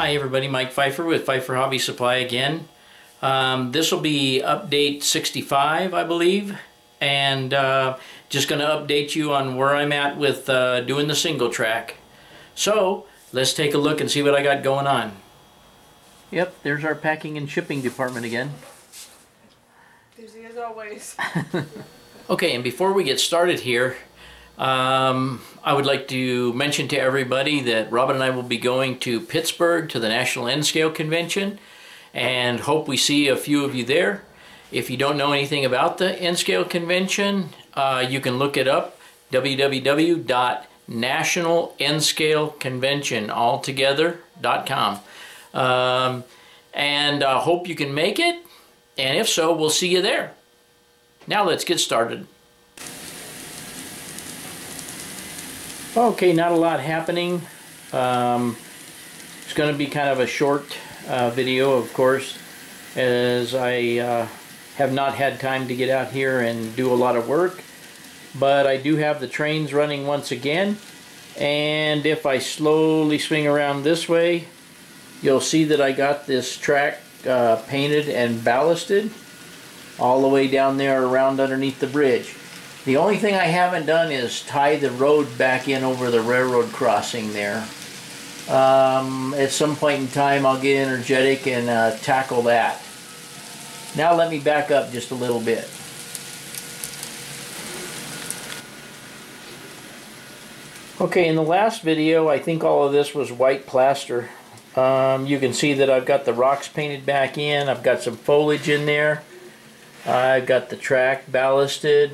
Hi everybody, Mike Pfeiffer with Pfeiffer Hobby Supply again. This will be update 65, I believe, and just going to update you on where I'm at with doing the single track. So let's take a look and see what I got going on. Yep, there's our packing and shipping department again. Busy as always. Okay, and before we get started here, I would like to mention to everybody that Robin and I will be going to Pittsburgh to the National N-Scale Convention, and hope we see a few of you there. If you don't know anything about the N-Scale Convention, you can look it up, www.nationalnscaleconventionaltogether.com. And hope you can make it, and if so, we'll see you there. Now let's get started. Okay, not a lot happening. It's going to be kind of a short video, of course, as I have not had time to get out here and do a lot of work. But I do have the trains running once again, and if I slowly swing around this way, you'll see that I got this track painted and ballasted all the way down there around underneath the bridge. The only thing I haven't done is tie the road back in over the railroad crossing there. At some point in time I'll get energetic and tackle that. Now let me back up just a little bit. Okay, in the last video I think all of this was white plaster. You can see that I've got the rocks painted back in, I've got some foliage in there, I've got the track ballasted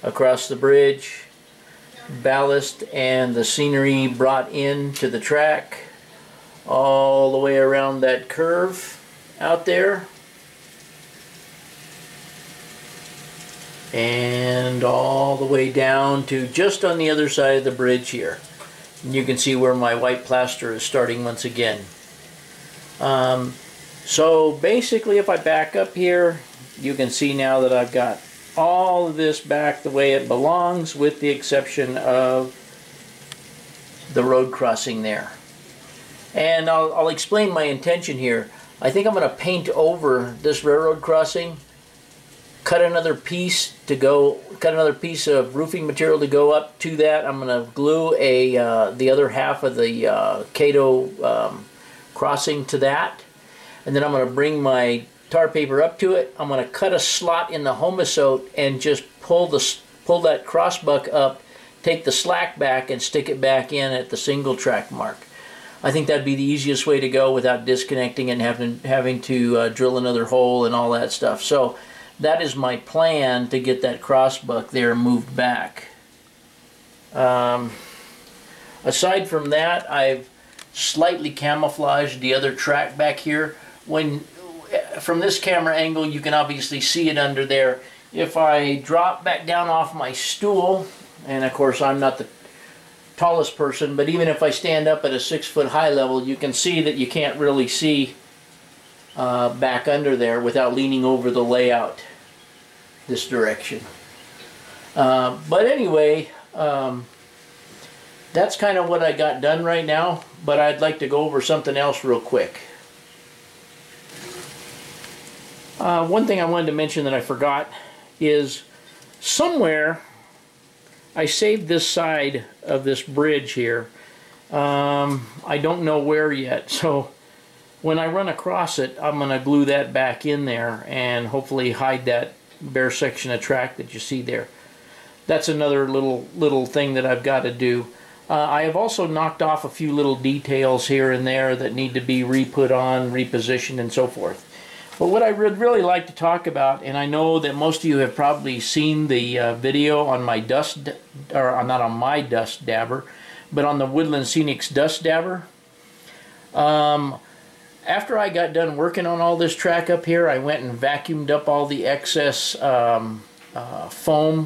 across the bridge, ballast and the scenery brought into the track all the way around that curve out there and all the way down to just on the other side of the bridge here. And you can see where my white plaster is starting once again. So basically, if I back up here, you can see now that I've got all of this back the way it belongs, with the exception of the road crossing there. And I'll explain my intention here. I think I'm going to paint over this railroad crossing, cut another piece of roofing material to go up to that. I'm going to glue the other half of the Kato crossing to that, and then I'm going to bring my tar paper up to it. I'm going to cut a slot in the homosote and just pull that crossbuck up, take the slack back and stick it back in at the single track mark. I think that'd be the easiest way to go without disconnecting and having to drill another hole and all that stuff. So that is my plan to get that crossbuck there moved back. Aside from that, I've slightly camouflaged the other track back here. From this camera angle, you can obviously see it under there. If I drop back down off my stool, and of course I'm not the tallest person, but even if I stand up at a 6-foot high level, you can see that you can't really see back under there without leaning over the layout this direction. But anyway, that's kind of what I got done right now, but I'd like to go over something else real quick. One thing I wanted to mention that I forgot is somewhere I saved this side of this bridge here. I don't know where yet, so when I run across it, I'm going to glue that back in there and hopefully hide that bare section of track that you see there. That's another little thing that I've got to do. I have also knocked off a few little details here and there that need to be re-put on, repositioned, and so forth. But what I would really like to talk about, and I know that most of you have probably seen the video on my dust, or not on my dust dabber, but on the Woodland Scenics dust dabber. After I got done working on all this track up here, I went and vacuumed up all the excess foam,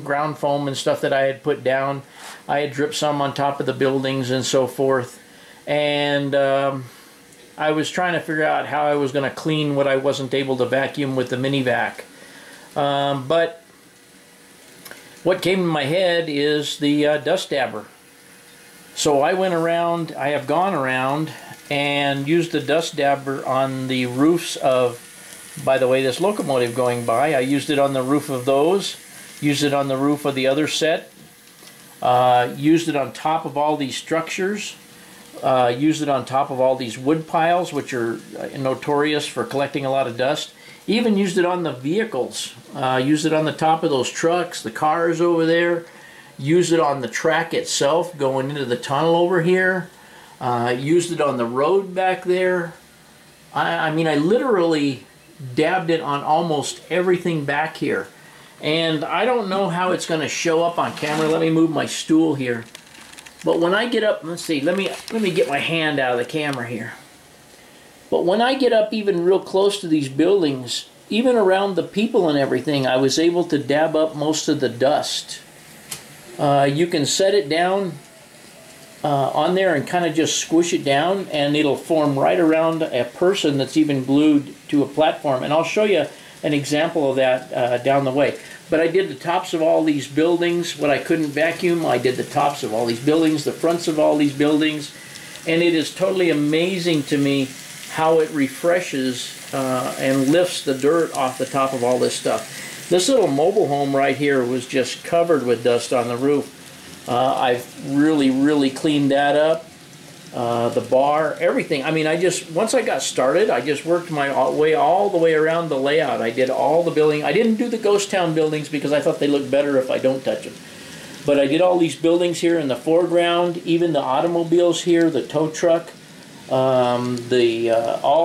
ground foam and stuff that I had put down. I had dripped some on top of the buildings and so forth. And I was trying to figure out how I was going to clean what I wasn't able to vacuum with the mini vac. But what came in my head is the dust dabber. So I went around, I have gone around and used the dust dabber on the roofs of, by the way, this locomotive going by. I used it on the roof of those, used it on the roof of the other set, used it on top of all these structures, used it on top of all these wood piles, which are notorious for collecting a lot of dust. Even used it on the vehicles, used it on the top of those trucks, the cars over there, used it on the track itself going into the tunnel over here, used it on the road back there. I mean, I literally dabbed it on almost everything back here. And I don't know how it's going to show up on camera. Let me move my stool here. But when I get up, let's see, let me get my hand out of the camera here. But when I get up even real close to these buildings, even around the people and everything, I was able to dab up most of the dust. You can set it down on there and kind of just squish it down, and it'll form right around a person that's even glued to a platform. And I'll show you an example of that down the way. But I did the tops of all these buildings. What I couldn't vacuum, I did the tops of all these buildings, the fronts of all these buildings. And it is totally amazing to me how it refreshes and lifts the dirt off the top of all this stuff. This little mobile home right here was just covered with dust on the roof. I've really cleaned that up. The bar, everything. I mean, once I got started, I just worked my way all the way around the layout. I did all the building. I didn't do the ghost town buildings because I thought they looked better if I don't touch them. But I did all these buildings here in the foreground, even the automobiles here, the tow truck, all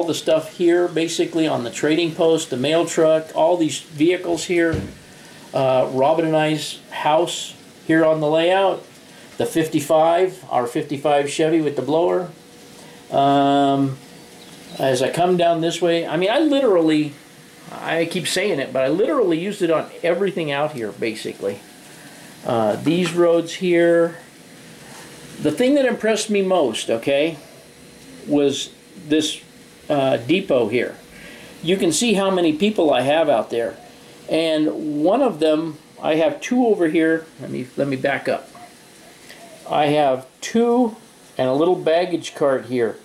the stuff here basically on the trading post, the mail truck, all these vehicles here, Robin and I's house here on the layout, the 55, our 55 Chevy with the blower. As I come down this way, I mean, I keep saying it, but I literally used it on everything out here basically. These roads here. The thing that impressed me most, okay, was this depot here. You can see how many people I have out there, and one of them, I have two over here. Let me back up. I have two and a little baggage cart here.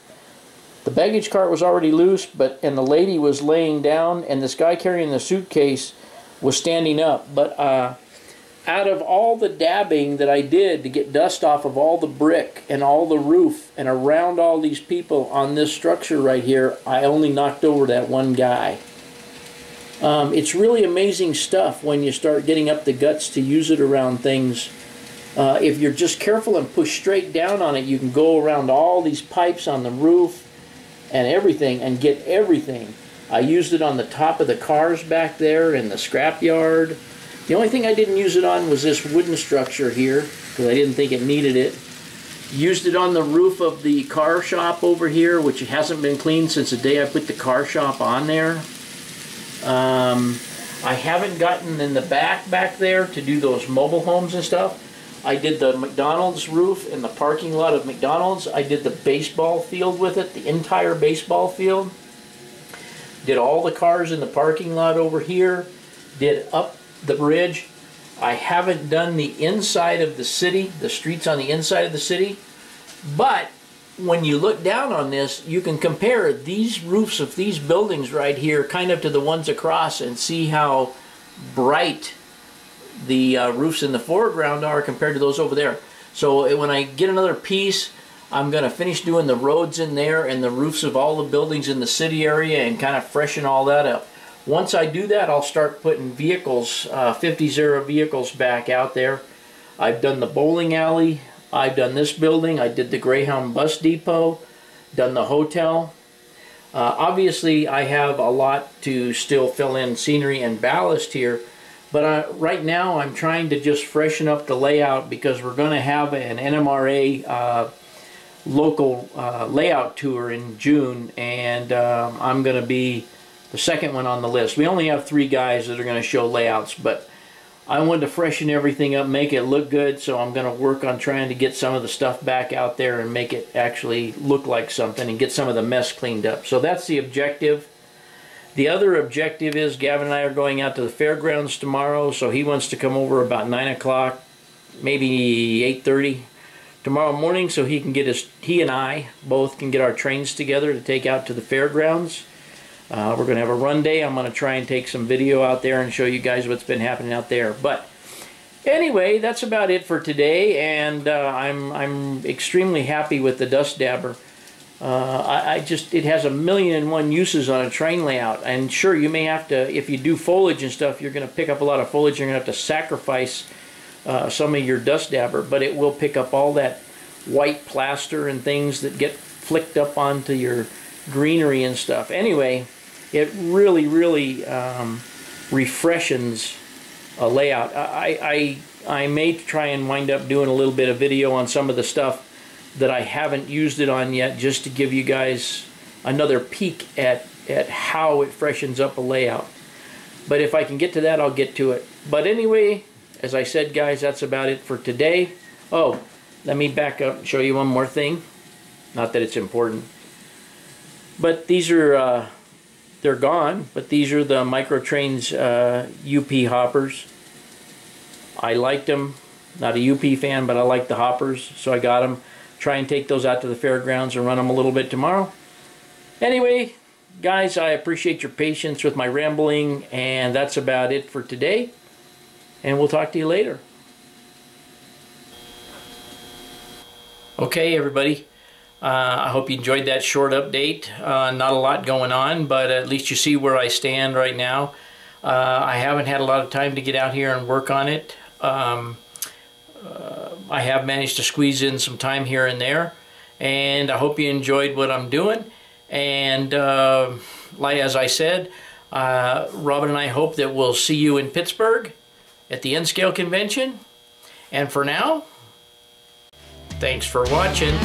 The baggage cart was already loose, and the lady was laying down, and this guy carrying the suitcase was standing up. But out of all the dabbing that I did to get dust off of all the brick and all the roof and around all these people on this structure right here, I only knocked over that one guy. It's really amazing stuff when you start getting up the guts to use it around things. If you're just careful and push straight down on it, you can go around all these pipes on the roof and everything and get everything. I used it on the top of the cars back there in the scrapyard. The only thing I didn't use it on was this wooden structure here, because I didn't think it needed it. Used it on the roof of the car shop over here, which hasn't been cleaned since the day I put the car shop on there. I haven't gotten in the back there to do those mobile homes and stuff. I did the McDonald's roof in the parking lot of McDonald's. I did the baseball field with it, the entire baseball field. Did all the cars in the parking lot over here. Did up the bridge. I haven't done the inside of the city, the streets on the inside of the city, but when you look down on this, you can compare these roofs of these buildings right here kind of to the ones across and see how bright the roofs in the foreground are compared to those over there. So when I get another piece, I'm going to finish doing the roads in there and the roofs of all the buildings in the city area and kind of freshen all that up. Once I do that, I'll start putting vehicles, 50-0 vehicles back out there. I've done the bowling alley. I've done this building. I did the Greyhound bus depot. Done the hotel. Obviously, I have a lot to still fill in scenery and ballast here. But right now, I'm trying to just freshen up the layout because we're going to have an NMRA local layout tour in June. And I'm going to be the second one on the list. We only have 3 guys that are going to show layouts, but I wanted to freshen everything up, make it look good, so I'm going to work on trying to get some of the stuff back out there and make it actually look like something and get some of the mess cleaned up. So that's the objective. The other objective is Gavin and I are going out to the fairgrounds tomorrow, so he wants to come over about 9 o'clock, maybe 8:30, tomorrow morning so he and I both can get our trains together to take out to the fairgrounds. We're going to have a run day. I'm going to try and take some video out there and show you guys what's been happening out there. But anyway, that's about it for today, and I'm extremely happy with the dust dabber. It has 1,000,001 uses on a train layout, and sure, you may have to, if you do foliage and stuff, you're going to pick up a lot of foliage. You're going to have to sacrifice some of your dust dabber, but it will pick up all that white plaster and things that get flicked up onto your greenery and stuff. Anyway, it really refreshes a layout. I may try and wind up doing a little bit of video on some of the stuff that I haven't used it on yet, just to give you guys another peek at how it freshens up a layout. But if I can get to that, I'll get to it. But anyway, as I said, guys, that's about it for today. Oh, let me back up and show you one more thing. Not that it's important. But these are, they're gone, but these are the Microtrains UP hoppers. I liked them. Not a UP fan, but I like the hoppers, so I got them. Try and take those out to the fairgrounds and run them a little bit tomorrow. Anyway, guys, I appreciate your patience with my rambling, and that's about it for today. And we'll talk to you later. Okay, everybody. I hope you enjoyed that short update. Not a lot going on, but at least you see where I stand right now. I haven't had a lot of time to get out here and work on it. I have managed to squeeze in some time here and there, and I hope you enjoyed what I'm doing. And like as I said, Robin and I hope that we'll see you in Pittsburgh at the N-Scale convention. And for now, thanks for watching.